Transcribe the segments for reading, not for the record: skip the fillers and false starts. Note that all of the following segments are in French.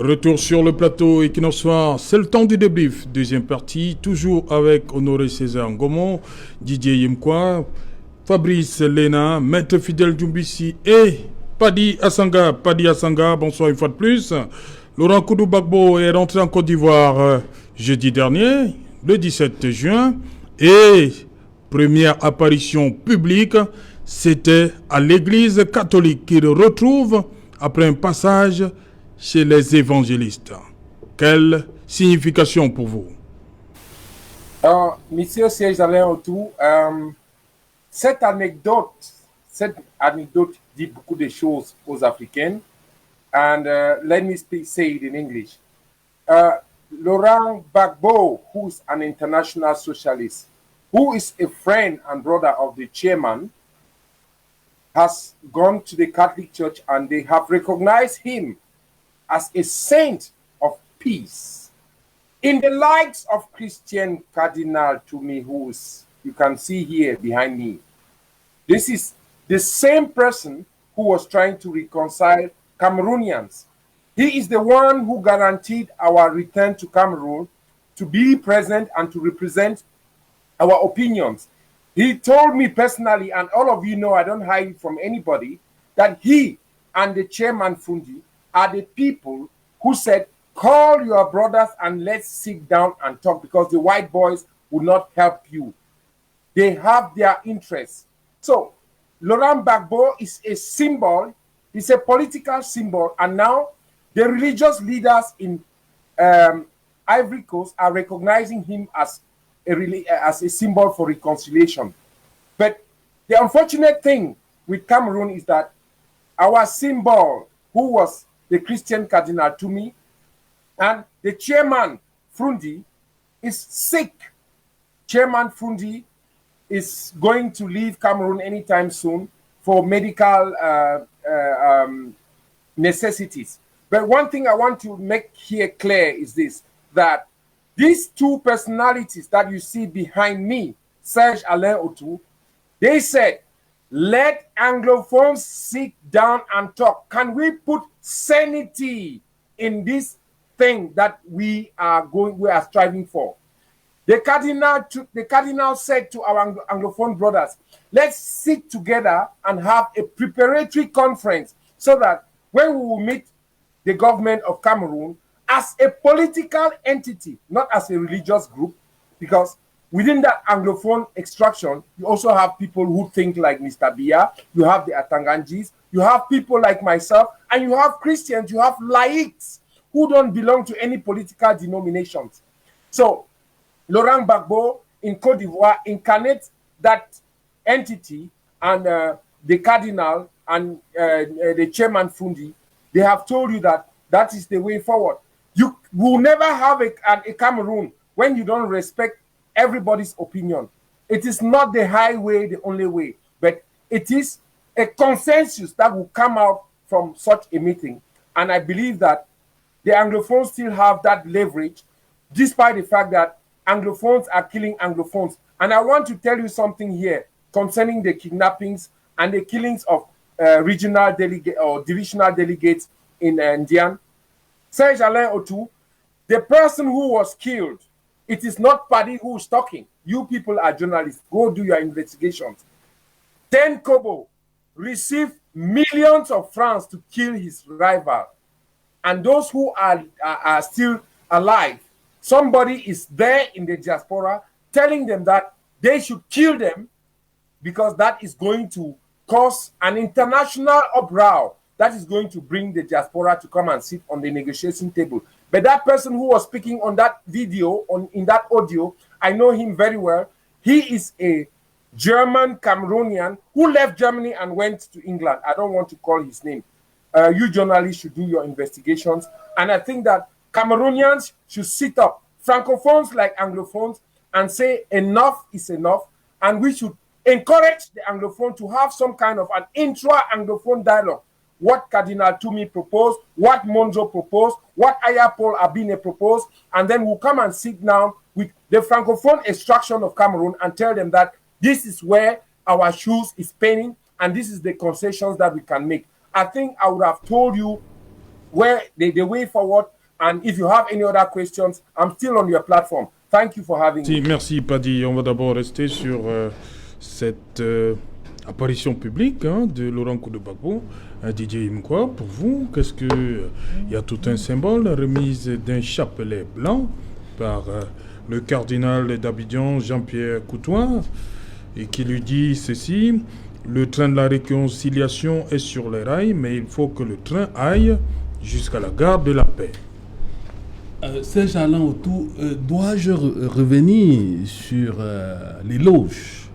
Retour sur le plateau Equinox, c'est le temps du débrief. Deuxième partie, toujours avec Honoré César Ngomon, Didier Yemkwa, Fabrice Lena, Maître Fidèle Djoumbissi et Padi Assanga. Padi Assanga, bonsoir une fois de plus. Laurent Koudou Bagbo est rentré en Côte d'Ivoire jeudi dernier, le 17 juin. Et première apparition publique, c'était à l'église catholique qu'il retrouve après un passage chez les évangélistes. Quelle signification pour vous? Monsieur Serge Alain Autou, cette anecdote dit beaucoup de choses aux Africains. And let me say it in English. Laurent Gbagbo, who's an international socialist, who is a friend and brother of the chairman, has gone to the Catholic Church and they have recognized him as a saint of peace. In the likes of Christian Cardinal Tumi, who you can see here behind me. This is the same person who was trying to reconcile Cameroonians. He is the one who guaranteed our return to Cameroon to be present and to represent our opinions. He told me personally, and all of you know I don't hide it from anybody, that he and the chairman Fundi are the people who said, call your brothers and let's sit down and talk, because the white boys will not help you. They have their interests. So Laurent Gbagbo is a symbol, he's a political symbol, and now the religious leaders in Ivory Coast are recognizing him as a symbol for reconciliation. But the unfortunate thing with Cameroon is that our symbol, who was the Christian Cardinal Tumi, and the chairman, Frundi, is sick. Chairman Frundi is going to leave Cameroon anytime soon for medical necessities. But one thing I want to make here clear is this, that these two personalities that you see behind me, Serge Alain Autou, they said, let Anglophones sit down and talk. Can we put sanity in this thing that we are striving for? The cardinal said to our Anglophone brothers, let's sit together and have a preparatory conference so that when we will meet the government of Cameroon as a political entity, not as a religious group, because within that Anglophone extraction, you also have people who think like Mr. Biya, you have the Atanganjis, you have people like myself, and you have Christians, you have laïcs who don't belong to any political denominations. So Laurent Gbagbo in Côte d'Ivoire incarnates that entity, and the cardinal and the chairman Fundi, they have told you that that is the way forward. You will never have a Cameroon when you don't respect everybody's opinion. It is not the highway, the only way, but it is a consensus that will come out from such a meeting. And I believe that the Anglophones still have that leverage, despite the fact that Anglophones are killing Anglophones. And I want to tell you something here concerning the kidnappings and the killings of regional delegate or divisional delegates in Ndian. Serge Alain Autou, the person who was killed, it is not Paddy who is talking. You people are journalists. Go do your investigations. 10 Kobo received millions of francs to kill his rival. And those who are still alive, somebody is there in the diaspora telling them that they should kill them because that is going to cause an international uproar that is going to bring the diaspora to come and sit on the negotiation table. But that person who was speaking on that video, in that audio, I know him very well. He is a German Cameroonian who left Germany and went to England. I don't want to call his name. You journalists should do your investigations. And I think that Cameroonians should sit up, Francophones like Anglophones, and say enough is enough. And we should encourage the Anglophone to have some kind of an intra-Anglophone dialogue. What Cardinal Tumi proposed, what Monzo proposed, what Ayapol Abine proposed, and then we'll come and sit down with the Francophone extraction of Cameroon and tell them that this is where our shoes is paining and this is the concessions that we can make. I think I would have told you where the way forward, And if you have any other questions, I'm still on your platform. Thank you for having me. Merci, Paddy. On va d'abord rester sur cette apparition publique de Laurent Koudou-Gbagbo. Didier Imkwa, pour vous, qu'est-ce que... Il y a tout un symbole, la remise d'un chapelet blanc par le cardinal d'Abidjan, Jean-Pierre Coutois, et qui lui dit ceci: le train de la réconciliation est sur les rails, mais il faut que le train aille jusqu'à la gare de la paix. Serge Alain Autou, dois-je revenir sur l'éloge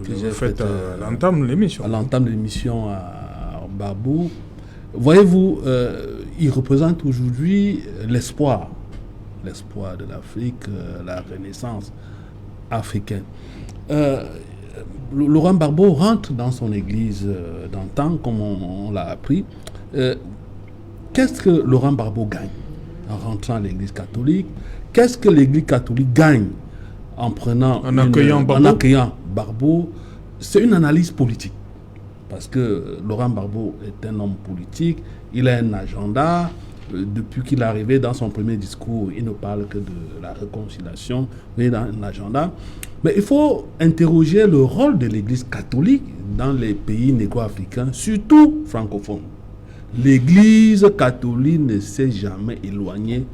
que j'ai fait à l'entame de l'émission? À l'entame de l'émission à Gbagbo. Voyez-vous, il représente aujourd'hui l'espoir de l'Afrique, la renaissance africaine. Laurent Gbagbo rentre dans son église d'antan, comme on l'a appris. Qu'est-ce que Laurent Gbagbo gagne en rentrant à l'église catholique? Qu'est-ce que l'église catholique gagne en accueillant Gbagbo? C'est une analyse politique. Parce que Laurent Gbagbo est un homme politique, il a un agenda. Depuis qu'il est arrivé dans son premier discours, il ne parle que de la réconciliation, il a un agenda. Mais il faut interroger le rôle de l'Église catholique dans les pays négro-africains, surtout francophones. L'Église catholique ne s'est jamais éloignée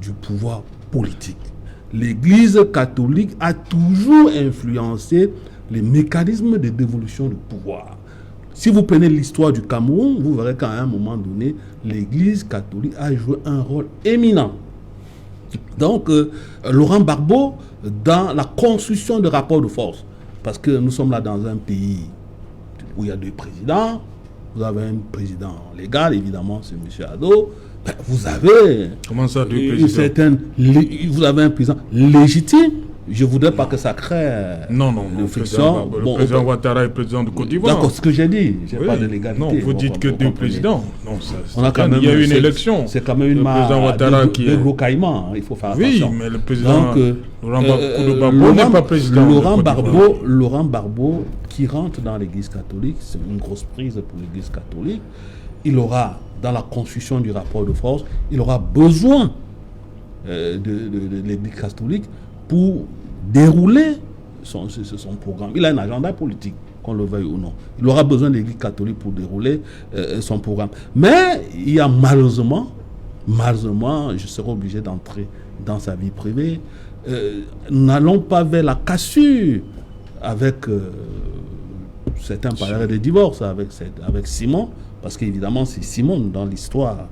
du pouvoir politique. L'Église catholique a toujours influencé les mécanismes de dévolution du pouvoir. Si vous prenez l'histoire du Cameroun, vous verrez qu'à un moment donné, l'Église catholique a joué un rôle éminent. Donc, Laurent Gbagbo, dans la construction de rapports de force, parce que nous sommes là dans un pays où il y a deux présidents, vous avez un président légal, évidemment, c'est M. Ado, vous avez vous avez un président légitime. Je ne voudrais pas que ça crée une friction. Le président Ouattara est président de Côte d'Ivoire. D'accord, ce que j'ai dit, je n'ai pas de légalité. Non, vous dites que deux présidents. Non, il y a eu une élection. C'est quand même une de gros caïmans, il faut faire attention. Oui, mais le président Laurent Gbagbo n'est pas président. Laurent Gbagbo, qui rentre dans l'église catholique, c'est une grosse prise pour l'église catholique. Il aura, dans la construction du rapport de force, il aura besoin de l'église catholique pour dérouler son programme. Il a un agenda politique, qu'on le veuille ou non. Il aura besoin de l'Église catholique pour dérouler son programme. Mais il y a malheureusement, je serai obligé d'entrer dans sa vie privée. N'allons pas vers la cassure avec certains parleraient de divorce avec Simon, parce qu'évidemment c'est Simon dans l'histoire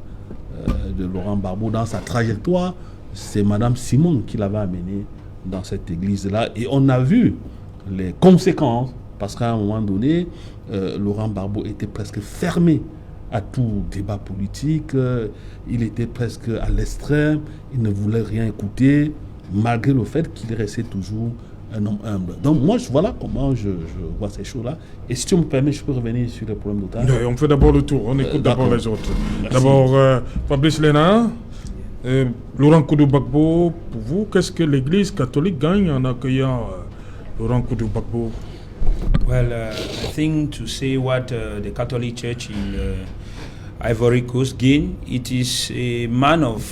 de Laurent Gbagbo, dans sa trajectoire, c'est Madame Simon qui l'avait amené dans cette église-là. Et on a vu les conséquences, parce qu'à un moment donné, Laurent Gbagbo était presque fermé à tout débat politique. Il était presque à l'extrême. Il ne voulait rien écouter, malgré le fait qu'il restait toujours un homme humble. Donc moi, voilà comment je vois ces choses-là. Et si tu me permets, je peux revenir sur les problèmes d'otage. Oui, on fait d'abord le tour. On écoute d'abord les autres. Merci. D'abord, Fabrice Léna. Laurent Koudou-Gbagbo, pour vous, qu'est-ce que l'Église catholique gagne en accueillant Laurent Koudou-Gbagbo? Well, I think to say what the Catholic Church in Ivory Coast gained, it is a man of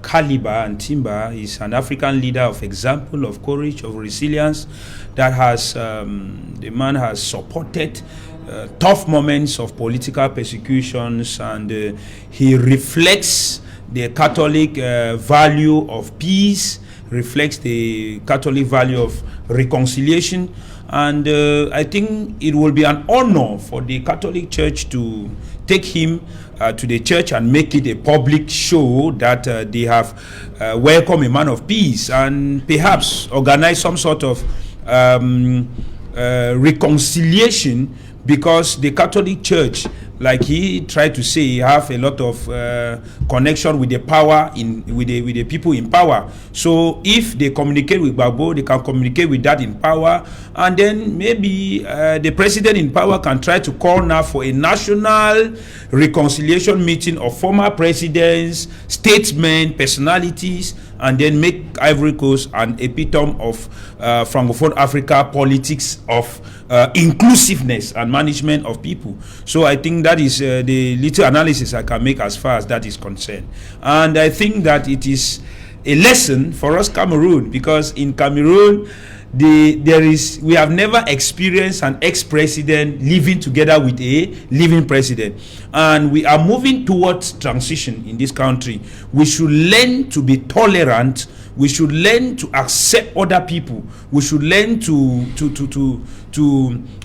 caliber and timber. He's an African leader of example, of courage, of resilience. That has the man has supported tough moments of political persecutions, and he reflects the Catholic value of peace, reflects the Catholic value of reconciliation. And I think it will be an honor for the Catholic Church to take him to the church and make it a public show that they have welcomed a man of peace, and perhaps organize some sort of reconciliation, because the Catholic Church, like he tried to say, have a lot of connection with the power with the people in power. So if they communicate with Gbagbo, they can communicate with that in power, and then maybe the president in power can try to call now for a national reconciliation meeting of former presidents, statesmen, personalities, and then make Ivory Coast an epitome of Francophone Africa politics of inclusiveness and management of people. So I think that is the little analysis I can make as far as that is concerned. And I think that it is a lesson for us Cameroon, because in Cameroon we have never experienced an ex-president living together with a living president, and we are moving towards transition in this country. We should learn to be tolerant. We should learn to accept other people. We should learn to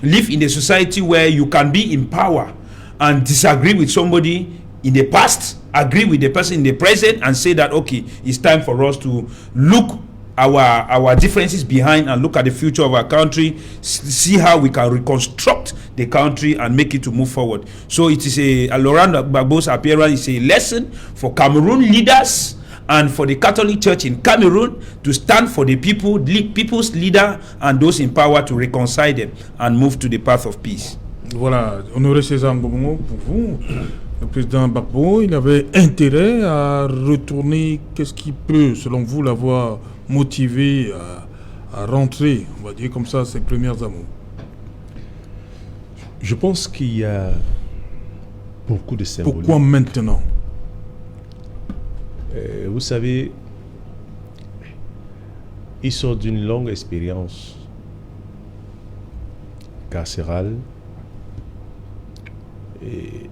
live in a society where you can be in power and disagree with somebody in the past, agree with the person in the present, and say that, okay, it's time for us to look our differences behind and look at the future of our country, see how we can reconstruct the country and make it to move forward. So it is Laurent Gbagbo's appearance is a lesson for Cameroon leaders and for the Catholic Church in Cameroon to stand for the people, people's leader and those in power, to reconcile them and move to the path of peace. Voilà, Honoré César Ngom, pour vous, le président Gbagbo, il avait intérêt à retourner. Qu'est-ce qui peut, selon vous, l'avoir motivé à rentrer, on va dire comme ça, ses premières amours? Je pense qu'il y a beaucoup de symboliques. Pourquoi maintenant? Vous savez, il sort d'une longue expérience carcérale et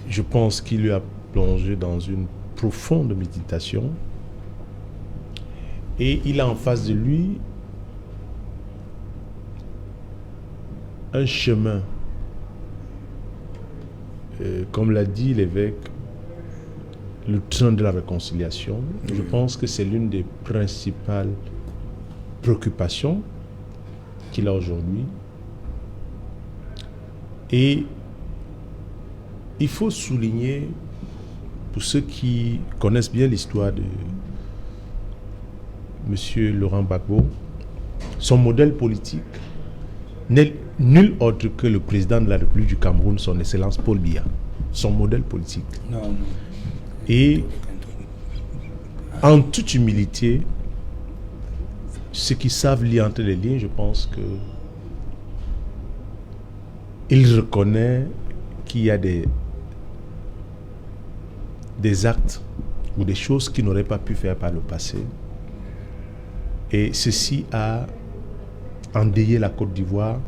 je pense qu'il lui a plongé dans une profonde méditation et il a en face de lui un chemin, comme l'a dit l'évêque, le train de la réconciliation. Je pense que c'est l'une des principales préoccupations qu'il a aujourd'hui. Et il faut souligner, pour ceux qui connaissent bien l'histoire de M. Laurent Gbagbo, son modèle politique n'est nul autre que le président de la République du Cameroun, son Excellence Paul Biya. Son modèle politique. Non. Et en toute humilité, ceux qui savent lire entre les lignes, je pense que il reconnaît qu'il y a des actes ou des choses qu'il n'aurait pas pu faire par le passé. Et ceci a endeuillé la Côte d'Ivoire.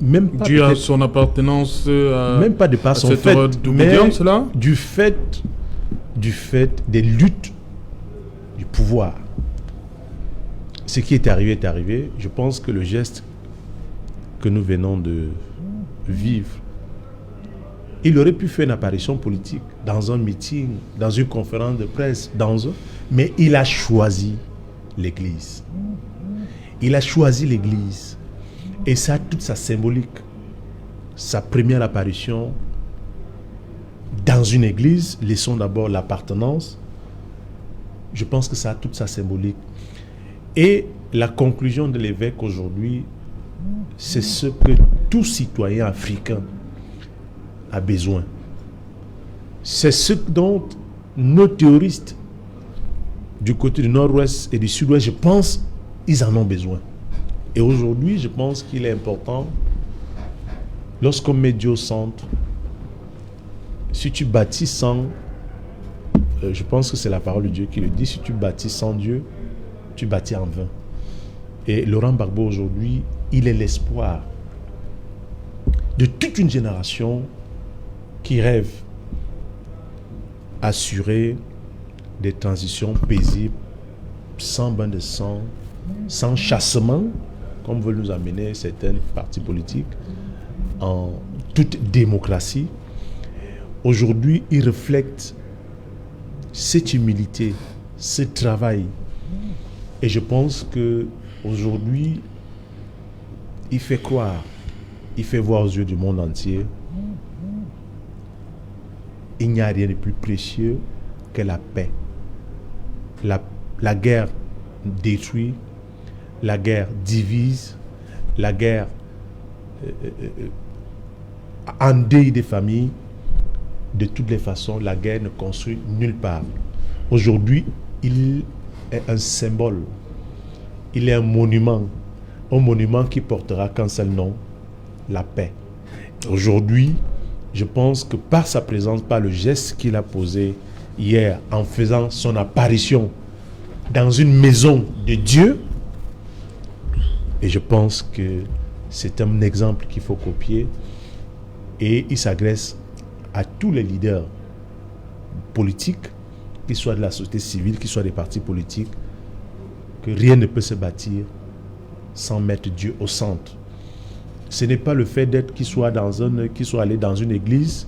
Même pas dû à son appartenance même pas de par son cette fait, d'obédience là, du fait des luttes du pouvoir. Ce qui est arrivé est arrivé. Je pense que le geste que nous venons de vivre, il aurait pu faire une apparition politique dans un meeting, dans une conférence de presse, mais il a choisi l'Église. Il a choisi l'Église. Et ça a toute sa symbolique. Sa première apparition dans une église, laissons d'abord l'appartenance. Je pense que ça a toute sa symbolique. Et la conclusion de l'évêque aujourd'hui, c'est ce que tout citoyen africain a besoin. C'est ce dont nos théoristes du côté du nord-ouest et du sud-ouest, je pense, ils en ont besoin. Et aujourd'hui, je pense qu'il est important, lorsqu'on met Dieu au centre, si tu bâtis sans, je pense que c'est la parole de Dieu qui le dit, si tu bâtis sans Dieu, tu bâtis en vain. Et Laurent Gbagbo aujourd'hui, il est l'espoir de toute une génération qui rêve assurer des transitions paisibles, sans bain de sang, sans chassement, comme veulent nous amener certains partis politiques, en toute démocratie. Aujourd'hui, il reflète cette humilité, ce travail. Et je pense qu'aujourd'hui, il fait croire, il fait voir aux yeux du monde entier, il n'y a rien de plus précieux que la paix. La guerre détruit, la guerre divise, la guerre endeuille des familles. De toutes les façons, la guerre ne construit nulle part. Aujourd'hui, il est un symbole, il est un monument un monument qui portera qu'un seul nom, la paix. Aujourd'hui, je pense que par sa présence, par le geste qu'il a posé hier en faisant son apparition dans une maison de Dieu, et je pense que c'est un exemple qu'il faut copier, et il s'adresse à tous les leaders politiques, qu'ils soient de la société civile, qu'ils soient des partis politiques, que rien ne peut se bâtir sans mettre Dieu au centre. Ce n'est pas le fait d'être qu'il soit allé dans une église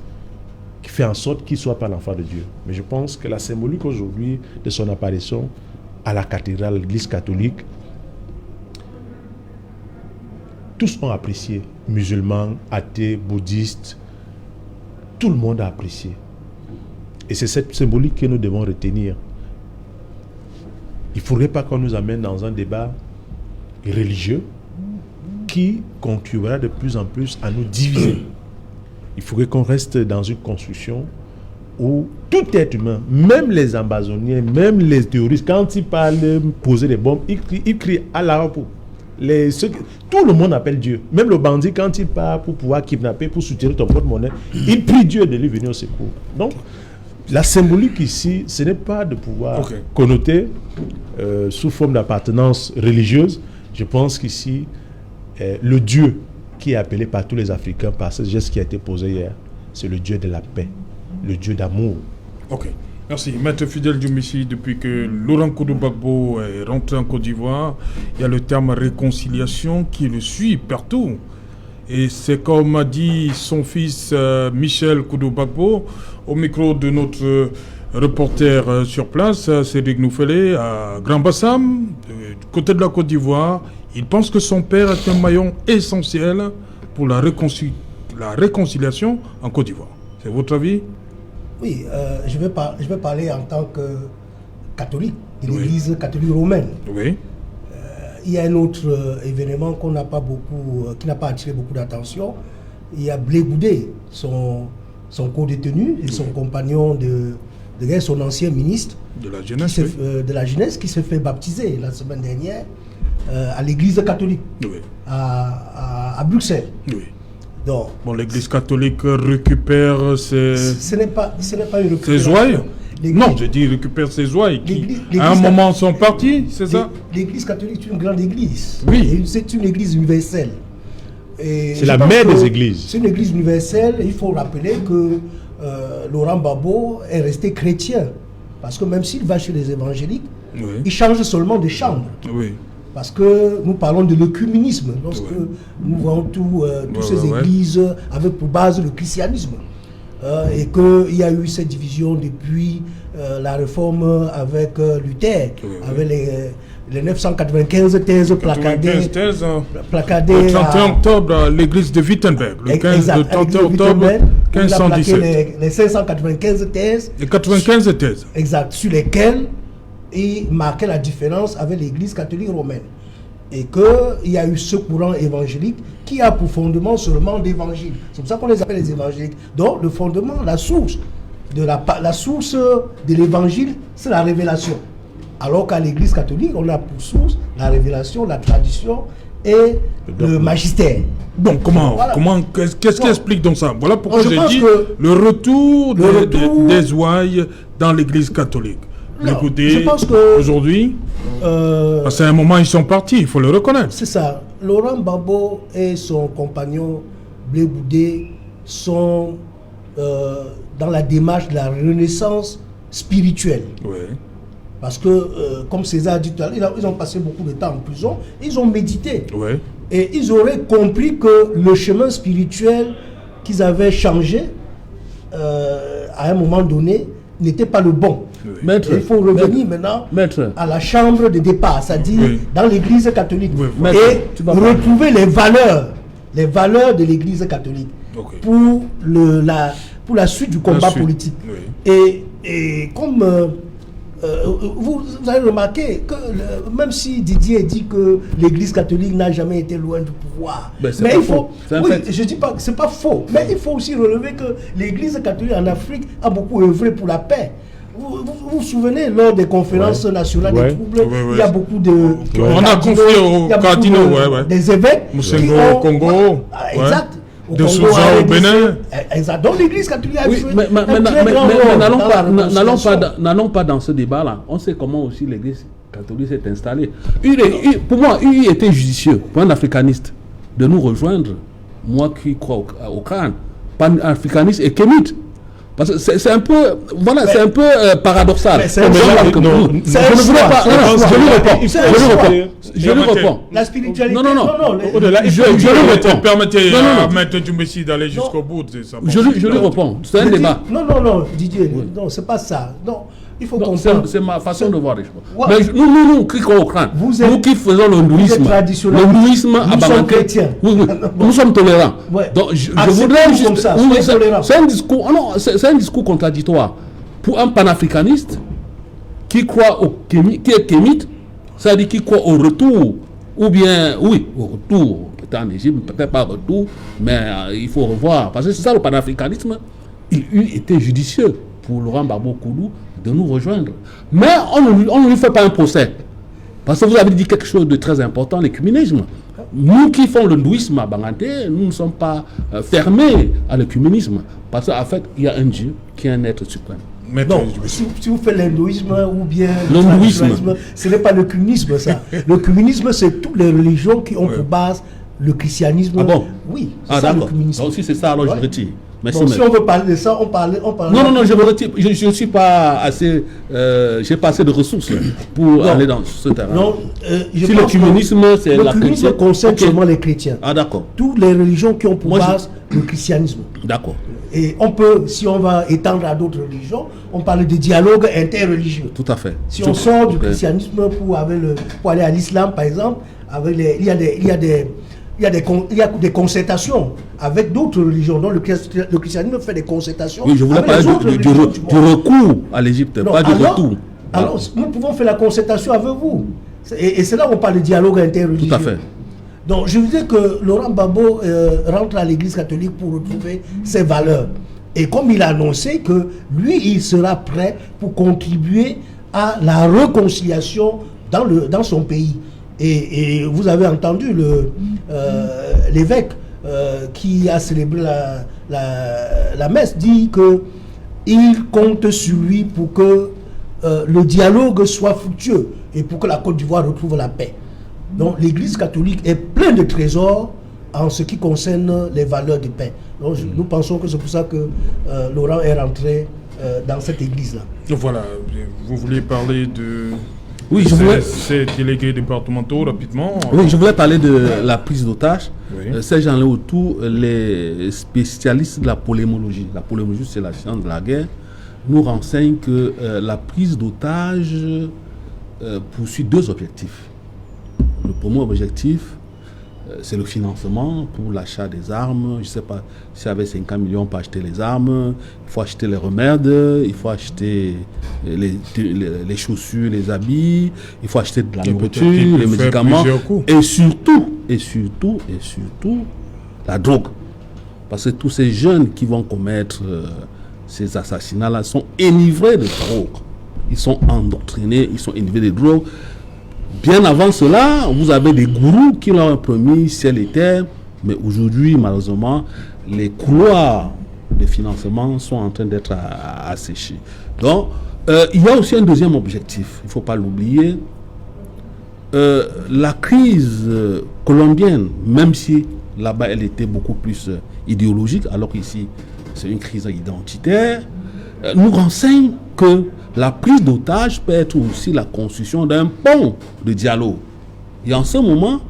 qui fait en sorte qu'il ne soit pas l'enfant de Dieu. Mais je pense que la symbolique aujourd'hui de son apparition à la cathédrale, l'église catholique, tous ont apprécié, musulmans, athées, bouddhistes, tout le monde a apprécié. Et c'est cette symbolique que nous devons retenir. Il ne faudrait pas qu'on nous amène dans un débat religieux qui contribuera de plus en plus à nous diviser. Il faudrait qu'on reste dans une construction où tout être humain, même les amazoniens, même les terroristes, quand ils parlent poser des bombes, ils crient Allah pour. Tout le monde appelle Dieu. Même le bandit, quand il part pour pouvoir kidnapper, pour soutenir ton porte-monnaie, il prie Dieu de lui venir au secours. Donc, la symbolique ici, ce n'est pas de pouvoir connoter sous forme d'appartenance religieuse. Je pense qu'ici, le Dieu qui est appelé par tous les Africains, par ce geste qui a été posé hier, c'est le Dieu de la paix, le Dieu d'amour. Ok, merci. Maître Fidèle Doumbissi, depuis que Laurent Koudou-Gbagbo est rentré en Côte d'Ivoire, il y a le terme réconciliation qui le suit partout. Et c'est comme a dit son fils Michel Koudou-Gbagbo au micro de notre reporter sur place, Cédric Noufélé, à Grand Bassam, du côté de la Côte d'Ivoire. Il pense que son père est un maillon essentiel pour la réconciliation en Côte d'Ivoire. C'est votre avis? Oui, je vais parler en tant que catholique de l'église catholique romaine. Oui. Il y a un autre événement qui n'a pas attiré beaucoup d'attention. Il y a Blé Goudé, son co-détenu et son compagnon de guerre, son ancien ministre de la jeunesse, de la jeunesse, qui s'est fait baptiser la semaine dernière à l'église catholique à Bruxelles. Oui. Donc, bon, l'église catholique récupère ses... Ce n'est pas une récupération. Ses ouailles? Non, je dis récupère ses ouailles qui, à un moment, sont partis, c'est ça? L'église catholique est une grande église. Oui. C'est une église universelle. C'est la mère des églises. C'est une église universelle. Il faut rappeler que Laurent Gbagbo est resté chrétien. Parce que même s'il va chez les évangéliques, il change seulement de chambre. Oui. Parce que nous parlons de l'œcuménisme. Lorsque nous voyons toutes ces églises avec pour base le christianisme. Et qu'il y a eu cette division depuis la réforme avec Luther, avec les 995 thèses placardées. Le 31 octobre, l'église de Wittenberg. Le 31 octobre 1517. Les 595 thèses. Les 95 thèses. Exact. Sur lesquelles il marquait la différence avec l'église catholique romaine. Et qu'il y a eu ce courant évangélique qui a pour fondement seulement l'évangile. C'est pour ça qu'on les appelle les évangéliques. Donc le fondement, la source de l'évangile, c'est la révélation. Alors qu'à l'église catholique, on a pour source la révélation, la tradition et le magistère. Donc qu'est-ce qui explique donc ça? Voilà pourquoi j'ai dit le retour des ouailles dans l'église catholique. Écoutez, aujourd'hui, c'est un moment ils sont partis, il faut le reconnaître. C'est ça. Laurent Gbagbo et son compagnon Blé Goudé sont dans la démarche de la renaissance spirituelle. Oui. Parce que, comme César a dit tout à l'heure, ils ont passé beaucoup de temps en prison, ils ont médité. Oui. Et ils auraient compris que le chemin spirituel qu'ils avaient changé à un moment donné n'était pas le bon. Oui. Maître, il faut revenir maintenant à la chambre de départ, c'est-à-dire dans l'église catholique, et retrouver les valeurs de l'église catholique pour la suite du combat politique. Oui. Et comme vous avez remarqué que même si Didier dit que l'église catholique n'a jamais été loin du pouvoir, mais il faut, je dis pas que c'est pas faux, mais il faut aussi relever que l'église catholique en Afrique a beaucoup œuvré pour la paix. Vous vous souvenez, lors des conférences nationales des troubles, il y a beaucoup de... On a confié aux cardinaux, des évêques Moussengo au Congo. Exact. De Souza au Bénin. Exact. Donc l'Église catholique a joué mais n'allons pas dans ce débat-là. On sait comment aussi l'Église catholique s'est installée. Pour moi, il était judicieux pour un africaniste de nous rejoindre, moi qui crois au crâne, pan-africaniste et kémite. Parce que c'est un peu, voilà, c'est un peu paradoxal. Je lui réponds. La spiritualité. Non. Je lui réponds. Permettez à Maître Djoumbessi d'aller jusqu'au bout de ça. Je lui réponds. C'est un débat. Non, Didier. Non, c'est pas ça. Non. Il faut comprendre. C'est ma façon de voir les choses. Mais nous qui croyons au crâne, nous qui faisons l'hindouisme, à Bamako, nous sommes tolérants. Donc je voudrais juste. C'est un discours contradictoire. Pour un panafricaniste qui croit qui est kémite, c'est-à-dire qui croit au retour, ou bien, oui, au retour, peut-être en Égypte, peut-être pas au retour, mais il faut revoir. Parce que c'est ça le panafricanisme. Il eût été judicieux pour Laurent Gbagbo-Koulou de nous rejoindre. Mais on ne lui fait pas un procès. Parce que vous avez dit quelque chose de très important, l'écuménisme. Nous qui font l'hindouisme à Banganté, nous ne sommes pas fermés à l'écuménisme. Parce qu'en fait, il y a un Dieu qui est un être suprême. Non, si vous faites l'hindouisme ou bien l'hindouisme, ce n'est pas le communisme, ça. Le communisme, c'est toutes les religions qui ont pour base le christianisme. Ah bon? Oui, c'est ça le communisme. Donc si c'est ça, alors je retire. Bon, si on veut parler de ça, on parle. Non, je me retire. Je ne suis pas assez. J'ai pas assez de ressources pour aller dans ce terrain. Non, si le communisme, c'est la chrétienne. Le communisme concerne seulement les chrétiens. Ah, d'accord. Toutes les religions qui ont pour base le christianisme. D'accord. Et on peut, si on va étendre à d'autres religions, on parle de dialogue interreligieux. Tout à fait. Si on sort du christianisme pour aller à l'islam, par exemple, il y a des concertations avec d'autres religions. Donc le christianisme fait des concertations. Oui, je voulais parler du recours à l'Égypte, pas du retour. Alors, nous pouvons faire la concertation avec vous. Et c'est là où on parle de dialogue interreligieux. Tout à fait. Donc, je veux dire que Laurent Gbagbo rentre à l'Église catholique pour retrouver ses valeurs. Et comme il a annoncé que lui, il sera prêt pour contribuer à la réconciliation dans son pays. Et vous avez entendu l'évêque qui a célébré la messe dit qu'il compte sur lui pour que le dialogue soit fructueux et pour que la Côte d'Ivoire retrouve la paix. Donc l'Église catholique est pleine de trésors en ce qui concerne les valeurs de paix. Donc nous pensons que c'est pour ça que Laurent est rentré dans cette église-là. Voilà, vous vouliez parler de... Oui, ces délégués départementaux rapidement. Oui, je voulais parler de la prise d'otages. Oui. Ces gens-là autour, les spécialistes de la polémologie. La polémologie, c'est la science de la guerre. Nous renseignent que la prise d'otages poursuit deux objectifs. Le premier objectif, c'est le financement pour l'achat des armes. Je ne sais pas si avec 50 millions on peut acheter les armes. Il faut acheter les remèdes, il faut acheter les chaussures, les habits, il faut acheter de la nourriture, les médicaments. Et surtout, la drogue. Parce que tous ces jeunes qui vont commettre ces assassinats-là sont enivrés de drogue. Ils sont endoctrinés, ils sont enivrés de drogue. Bien avant cela, vous avez des gourous qui leur ont promis ciel et terre, mais aujourd'hui, malheureusement, les couloirs de financement sont en train d'être asséchés. Donc, il y a aussi un deuxième objectif, il ne faut pas l'oublier. La crise colombienne, même si là-bas elle était beaucoup plus idéologique, alors qu'ici c'est une crise identitaire, nous renseigne que la prise d'otage peut être aussi la construction d'un pont de dialogue. Et en ce moment,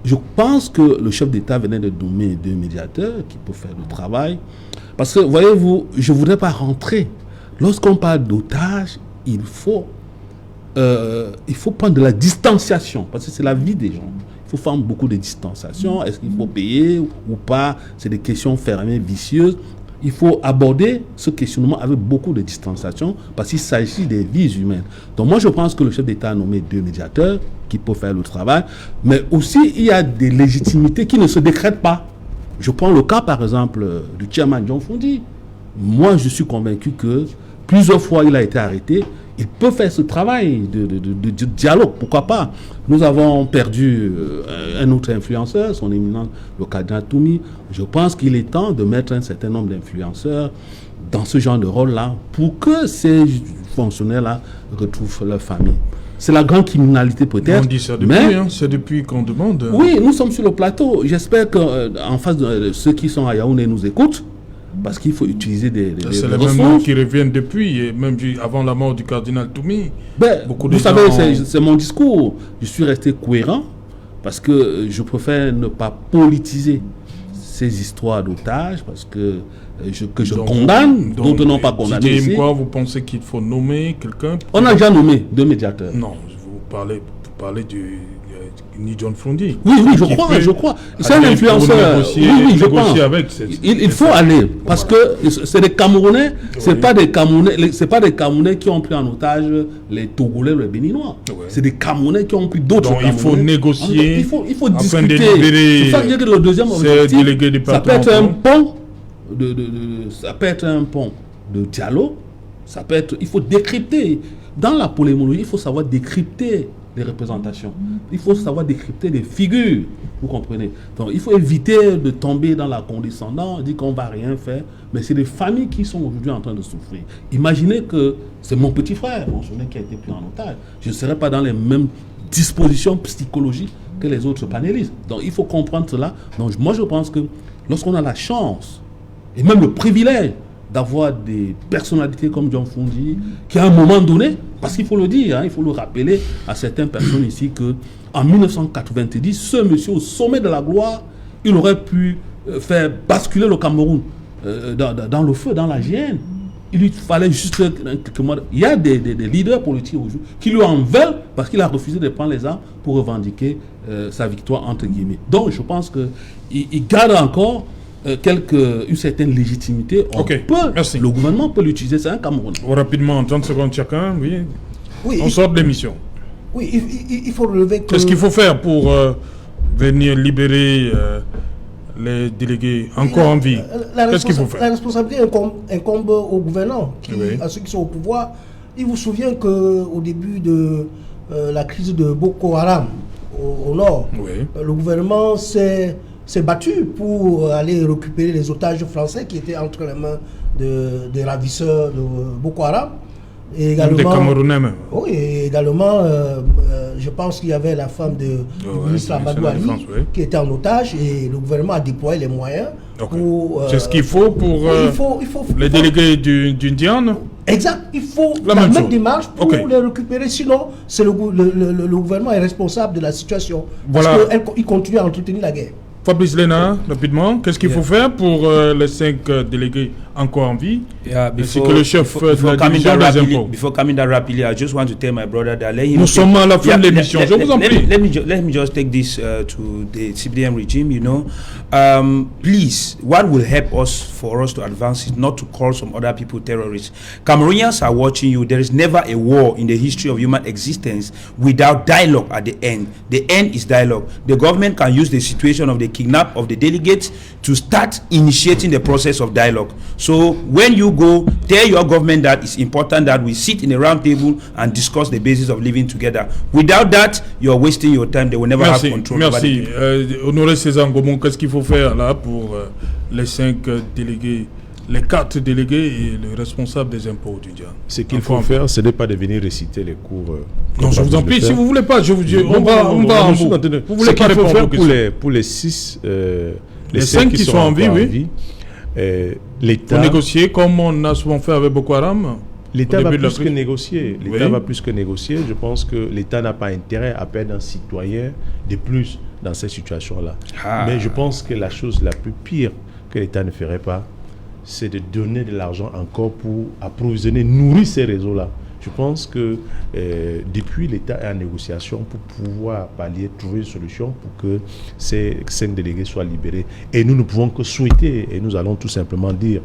je pense que le chef d'État venait de nommer deux médiateurs qui peuvent faire le travail. Parce que, voyez-vous, je ne voudrais pas rentrer. Lorsqu'on parle d'otage, il faut prendre de la distanciation. Parce que c'est la vie des gens. Il faut faire beaucoup de distanciation. Est-ce qu'il faut payer ou pas? C'est des questions fermées, vicieuses. Il faut aborder ce questionnement avec beaucoup de distanciation parce qu'il s'agit des vies humaines. Donc moi je pense que le chef d'État a nommé deux médiateurs qui peuvent faire le travail, mais aussi il y a des légitimités qui ne se décrètent pas. Je prends le cas par exemple du chairman John Fondi. Moi je suis convaincu que plusieurs fois il a été arrêté. Il peut faire ce travail de dialogue, pourquoi pas. Nous avons perdu un autre influenceur, son éminence, le cardinal Toumi. Je pense qu'il est temps de mettre un certain nombre d'influenceurs dans ce genre de rôle-là pour que ces fonctionnaires-là retrouvent leur famille. C'est la grande criminalité peut-être. On dit ça depuis, mais c'est depuis qu'on demande. Oui, nous sommes sur le plateau. J'espère qu'en face de ceux qui sont à Yaoundé nous écoutent. Parce qu'il faut utiliser des c'est les mêmes noms qui reviennent depuis, et même avant la mort du cardinal Toumi. Vous savez, c'est mon discours. Je suis resté cohérent parce que je préfère ne pas politiser ces histoires d'otages parce que je condamne, d'autres n'ont pas condamné. Didier Mkwa, vous pensez qu'il faut nommer quelqu'un? On a déjà nommé 2 médiateurs. Non, vous parlez ni John Frondi. Oui, je crois. C'est un influenceur. Oui, je pense. Il faut aller parce que c'est des Camerounais. C'est pas des Camerounais qui ont pris en otage les Togolais, les Béninois. C'est des Camerounais qui ont pris d'autres. Donc il faut négocier. Il faut discuter. C'est ça que le deuxième objectif. Ça peut être un pont ça peut être un pont de dialogue. Ça peut être. Il faut décrypter. Dans la polémologie, il faut savoir décrypter les représentations. Il faut savoir décrypter des figures, vous comprenez. Donc il faut éviter de tomber dans la condescendance, dire qu'on ne va rien faire, mais c'est des familles qui sont aujourd'hui en train de souffrir. Imaginez que c'est mon petit frère, mon souvenir, qui a été pris en otage. Je ne serai pas dans les mêmes dispositions psychologiques que les autres panélistes. Donc il faut comprendre cela. Donc moi je pense que lorsqu'on a la chance, et même le privilège, d'avoir des personnalités comme John Frondi, qui à un moment donné, parce qu'il faut le dire, il faut le rappeler à certaines personnes ici, qu'en 1990, ce monsieur au sommet de la gloire, il aurait pu faire basculer le Cameroun dans le feu, dans la GN. Il lui fallait juste quelques mois. Il y a des leaders politiques aujourd'hui qui lui en veulent parce qu'il a refusé de prendre les armes pour revendiquer sa victoire, entre guillemets. Donc je pense qu'il garde encore une certaine légitimité. Merci. Le gouvernement peut l'utiliser, c'est un Cameroun. Rapidement, 30 secondes chacun, on sort de l'émission. Oui, il faut relever que... Qu'est-ce qu'il faut faire pour venir libérer les délégués encore en vie? Qu'est-ce qu'il faut faire? La responsabilité incombe aux gouvernants, à ceux qui sont au pouvoir. Il vous souvient qu'au début de la crise de Boko Haram au nord, le gouvernement s'est battu pour aller récupérer les otages français qui étaient entre les mains des ravisseurs de Boko Haram. Et également, des Camerounais même. Oui, et également, je pense qu'il y avait la femme du ministre Amadou Ali qui était en otage et le gouvernement a déployé les moyens pour... c'est ce qu'il faut pour les délégués d'une Diane. Exact, il faut la même démarche pour les récupérer, sinon c'est le gouvernement est responsable de la situation. Parce qu'il continue à entretenir la guerre. Fabrice Lena, rapidement, qu'est-ce qu'il faut faire pour les 5 délégués encore en vie? Ainsi que le chef de la division des impôts. Before coming down rapidly, I just want to tell my brother that nous sommes à la fin de l'émission. Je vous en prie. Let me just take this to the CBDM regime. Please, what will help us for us to advance is not to call some other people terrorists. Cameroonians are watching you. There is never a war in the history of human existence without dialogue at the end. The end is dialogue. The government can use the situation of the kidnap of the delegates to start initiating the process of dialogue. So when you go, tell your government that it's important that we sit in a round table and discuss the basis of living together. Without that, you're wasting your time. They will never have control. Merci. Honoré César Ngomon, qu'est-ce qu'il faut faire là pour les 5 délégués, les 4 délégués et le responsable des impôts du Diane? Ce qu'il faut faire, ce n'est pas de venir réciter les cours. Non, je vous en prie, si vous ne voulez pas, on va en vous. Vous voulez pas répondre pour les 6, les 5 qui sont en vie, oui. L'État... Pour négocier, comme on a souvent fait avec Boko Haram. L'État va plus que négocier. L'État va plus que négocier. Je pense que l'État n'a pas intérêt à perdre un citoyen de plus dans cette situation-là. Mais je pense que la chose la plus pire que l'État ne ferait pas, c'est de donner de l'argent encore pour approvisionner, nourrir ces réseaux-là. Je pense que depuis l'État est en négociation pour pouvoir trouver une solution pour que ces 5 délégués soient libérés. Et nous ne pouvons que souhaiter, et nous allons tout simplement dire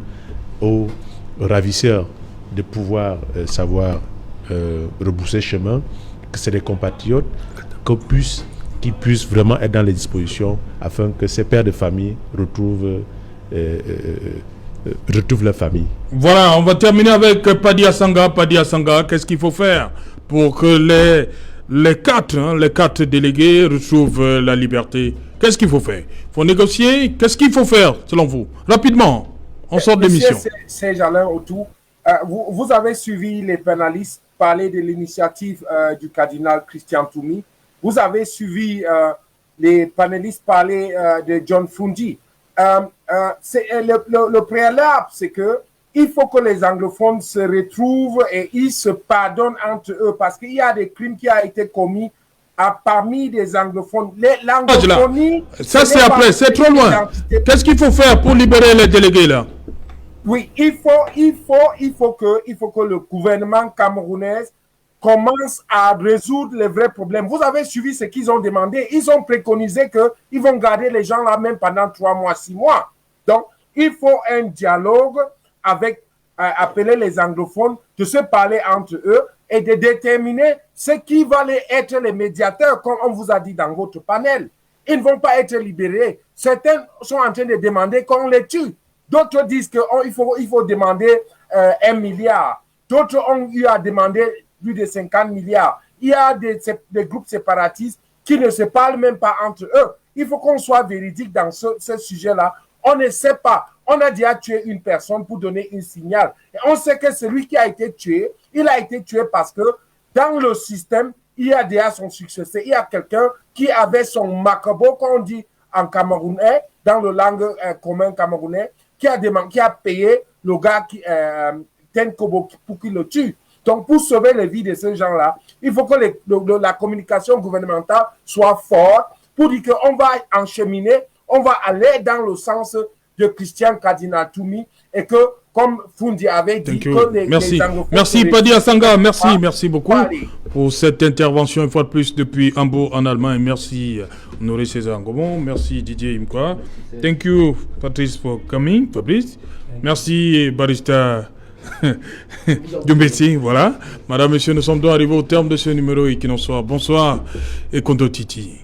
aux ravisseurs de pouvoir savoir rebrousser chemin, que c'est des compatriotes, qu'ils puissent vraiment être dans les dispositions afin que ces pères de famille retrouvent retrouvent leur famille. Voilà, on va terminer avec Padi Assanga. Padi Assanga, qu'est-ce qu'il faut faire pour que les quatre délégués retrouvent la liberté? Qu'est-ce qu'il faut faire? Il faut négocier. Qu'est-ce qu'il faut faire, selon vous? Rapidement, on sort de l'émission. Serge Alain Autou, vous avez suivi les pénalistes parler de l'initiative du cardinal Christian Toumi. Vous avez suivi les panélistes parler de John Fundi. Le préalable, c'est que il faut que les anglophones se retrouvent et ils se pardonnent entre eux parce qu'il y a des crimes qui ont été commis parmi des anglophones. L'anglophonie, ça c'est après, c'est trop loin. Qu'est-ce qu'il faut faire pour libérer les délégués là? Oui, il faut que le gouvernement camerounais commence à résoudre les vrais problèmes. Vous avez suivi ce qu'ils ont demandé. Ils ont préconisé qu'ils vont garder les gens là même pendant 3 mois, 6 mois. Donc, il faut un dialogue avec, appeler les anglophones, de se parler entre eux et de déterminer ce qui va être les médiateurs, comme on vous a dit dans votre panel. Ils ne vont pas être libérés. Certains sont en train de demander qu'on les tue. D'autres disent qu'il faut demander 1 milliard. D'autres ont eu à demander plus de 50 milliards. Il y a des groupes séparatistes qui ne se parlent même pas entre eux. Il faut qu'on soit véridique dans ce sujet-là. On ne sait pas. On a déjà tué une personne pour donner un signal. Et on sait que celui qui a été tué, il a été tué parce que dans le système, il y a déjà son successeur. Il y a quelqu'un qui avait son macabo, qu'on dit en camerounais, dans le langue commun camerounais, qui a payé le gars Tenkobo pour qu'il le tue. Donc, pour sauver les vies de ces gens-là, il faut que la communication gouvernementale soit forte pour dire qu'on va encheminer, on va aller dans le sens de Christian Cardinal Toumi et que, comme Fundi avait dit, que Merci Padi Assanga, merci beaucoup pour cette intervention une fois de plus depuis Hambourg en Allemagne. Merci Honoré César Ngomon, merci Didier Imkwa. Thank you Patrice for coming, Fabrice. Merci Barista Djumbesi, voilà. Madame, Monsieur, nous sommes donc arrivés au terme de ce numéro et qui n'en soit. Bonsoir et Kondo Titi.